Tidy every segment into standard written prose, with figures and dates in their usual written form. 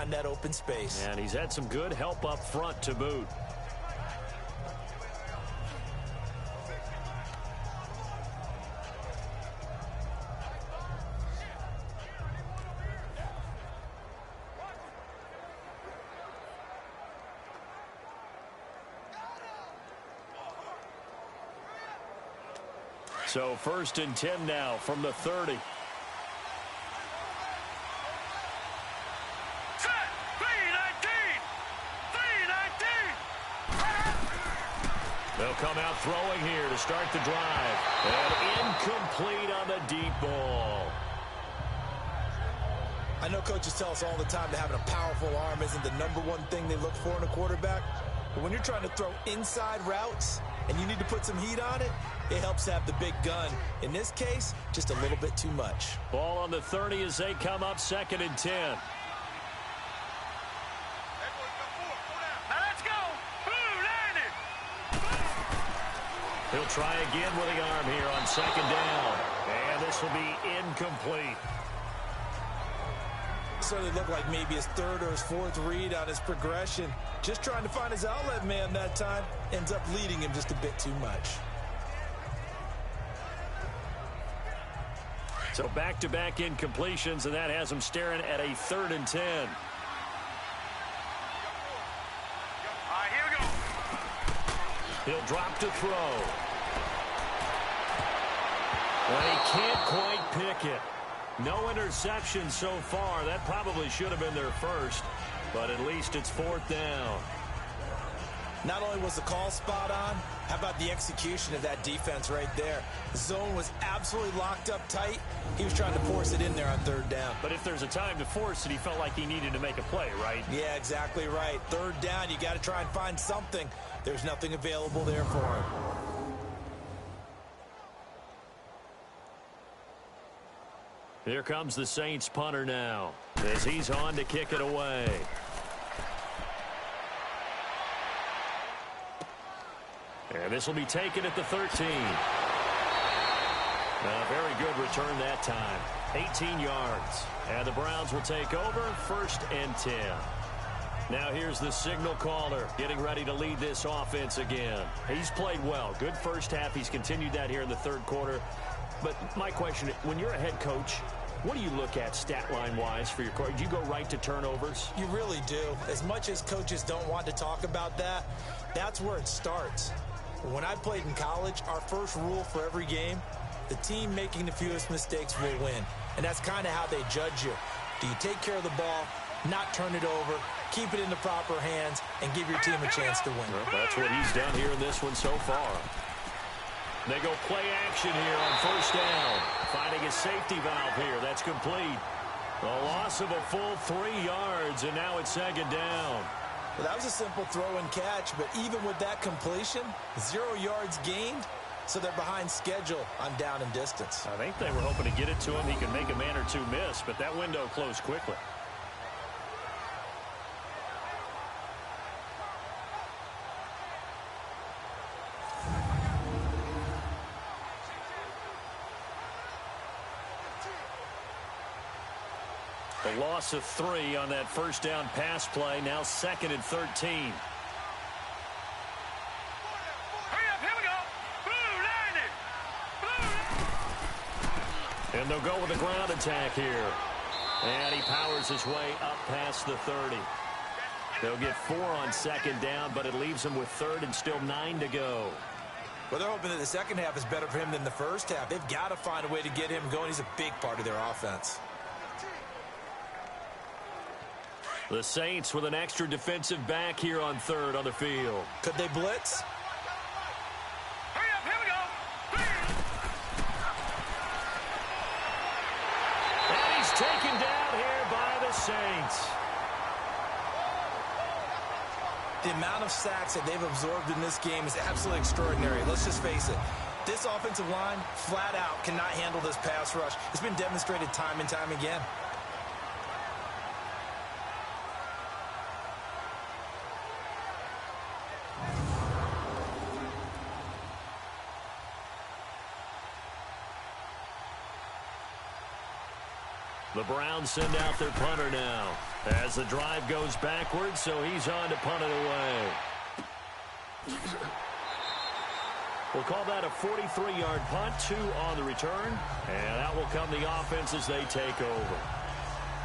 find that open space. And he's had some good help up front to boot. So 1st and 10 now from the 30. They'll come out throwing here to start the drive. And incomplete on the deep ball. I know coaches tell us all the time that having a powerful arm isn't the #1 thing they look for in a quarterback. But when you're trying to throw inside routes and you need to put some heat on it, it helps to have the big gun. In this case, just a little bit too much. Ball on the 30 as they come up 2nd and 10. He'll try again with the arm here on 2nd down. And this will be incomplete. Certainly looked like maybe his 3rd or his 4th read on his progression. Just trying to find his outlet man that time. Ends up leading him just a bit too much. So back-to-back incompletions, and that has him staring at a 3rd and 10. All right, here we go. He'll drop to throw. Well, he can't quite pick it. No interception so far. That probably should have been their first, but at least it's 4th down. Not only was the call spot on, how about the execution of that defense right there? The zone was absolutely locked up tight. He was trying to force it in there on 3rd down. But if there's a time to force it, he felt like he needed to make a play, right? Yeah, exactly right. 3rd down, you got to try and find something. There's nothing available there for him. Here comes the Saints punter now as he's on to kick it away. And this will be taken at the 13. A very good return that time. 18 yards. And the Browns will take over 1st and 10. Now here's the signal caller getting ready to lead this offense again. He's played well. Good first half. He's continued that here in the 3rd quarter. But my question, when you're a head coach, what do you look at stat line-wise for your coach? Do you go right to turnovers? You really do. As much as coaches don't want to talk about that, that's where it starts. When I played in college, our first rule for every game, the team making the fewest mistakes will win. And that's kind of how they judge you. Do you take care of the ball, not turn it over, keep it in the proper hands, and give your team a chance to win? Well, that's what he's done here in this one so far. They go play action here on 1st down. Finding a safety valve here. That's complete. A loss of a full 3 yards, and now it's 2nd down. Well, that was a simple throw and catch, but even with that completion, 0 yards gained, so they're behind schedule on down and distance. I think they were hoping to get it to him. He could make a man or two miss, but that window closed quickly. The loss of 3 on that 1st down pass play. Now 2nd and 13. Hurry up, here we go. And they'll go with a ground attack here. And he powers his way up past the 30. They'll get 4 on 2nd down, but it leaves him with 3rd and still 9 to go. Well, they're hoping that the second half is better for him than the first half. They've got to find a way to get him going. He's a big part of their offense. The Saints with an extra defensive back here on 3rd on the field. Could they blitz? Hurry up, here we go. And he's taken down here by the Saints. The amount of sacks that they've absorbed in this game is absolutely extraordinary. Let's just face it. This offensive line, flat out, cannot handle this pass rush. It's been demonstrated time and time again. The Browns send out their punter now. As the drive goes backwards, so he's on to punt it away. We'll call that a 43-yard punt, 2 on the return, and that will come the offense as they take over.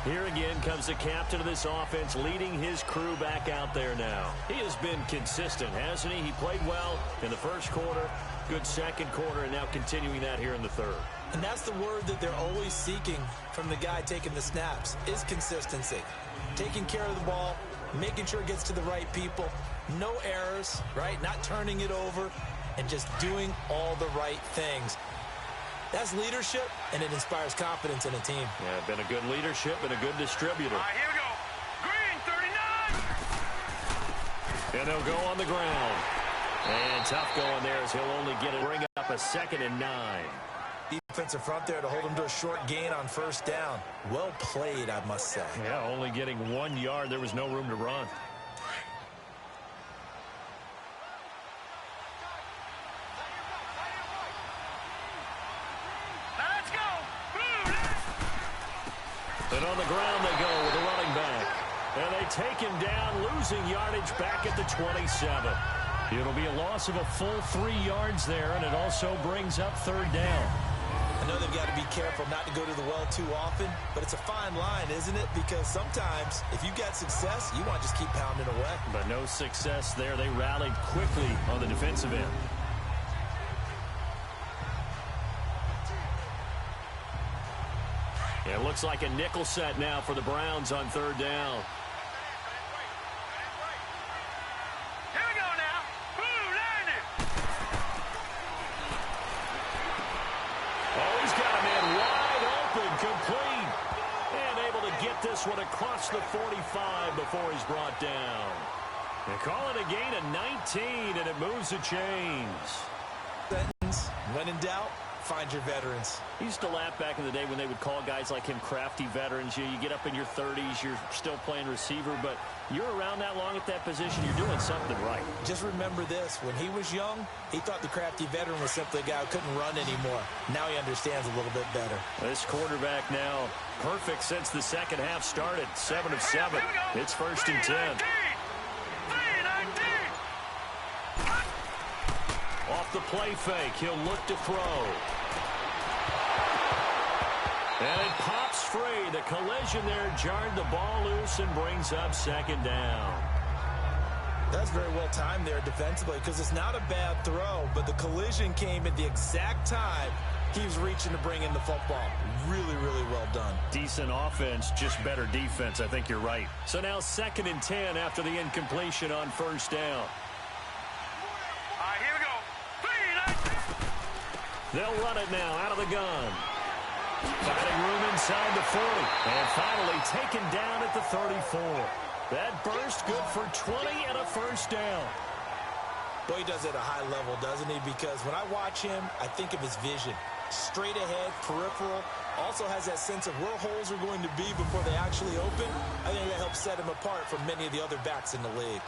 Here again comes the captain of this offense leading his crew back out there now. He has been consistent, hasn't he? He played well in the first quarter, good second quarter, and now continuing that here in the third. And that's the word that they're always seeking from the guy taking the snaps, is consistency. Taking care of the ball, making sure it gets to the right people, no errors, right? Not turning it over, and just doing all the right things. That's leadership, and it inspires confidence in a team. Yeah, been a good leadership and a good distributor. All right, here we go. Green, 39. And they'll go on the ground. And tough going there as he'll only bring up a 2nd and 9. Defensive front there to hold him to a short gain on first down. Well played, I must say. Yeah, only getting 1 yard. There was no room to run. Let's go. And on the ground they go with a running back. And they take him down, losing yardage back at the 27. It'll be a loss of a full 3 yards there, and it also brings up 3rd down. I know they've got to be careful not to go to the well too often, but it's a fine line, isn't it? Because sometimes, if you got success, you want to just keep pounding away. But no success there. They rallied quickly on the defensive end. It looks like a nickel set now for the Browns on 3rd down. Here we go now. Learn it. Oh, he's got a man wide open, complete. And able to get this one across the 45 before he's brought down. They call it a gain of 19, and it moves the chains. Sentence, when in doubt, find your veterans. He used to laugh back in the day when they would call guys like him crafty veterans. You get up in your 30s, you're still playing receiver, but you're around that long at that position, you're doing something right. Just remember this. When he was young, he thought the crafty veteran was simply a guy who couldn't run anymore. Now he understands a little bit better. This quarterback now perfect since the second half started. 7 of 7. It's 1st and 10. Off the play fake, he'll look to throw. And it pops free. The collision there jarred the ball loose and brings up 2nd down. That's very well timed there defensively because it's not a bad throw, but the collision came at the exact time he was reaching to bring in the football. Really, really well done. Decent offense, just better defense. I think you're right. So now 2nd and 10 after the incompletion on 1st down. All right, here we go. They'll run it now out of the gun. Finding room inside the 40. And finally taken down at the 34. That burst good for 20 and a 1st down. Boy, he does it at a high level, doesn't he? Because when I watch him, I think of his vision. Straight ahead, peripheral. Also has that sense of where holes are going to be before they actually open. I think that helps set him apart from many of the other backs in the league.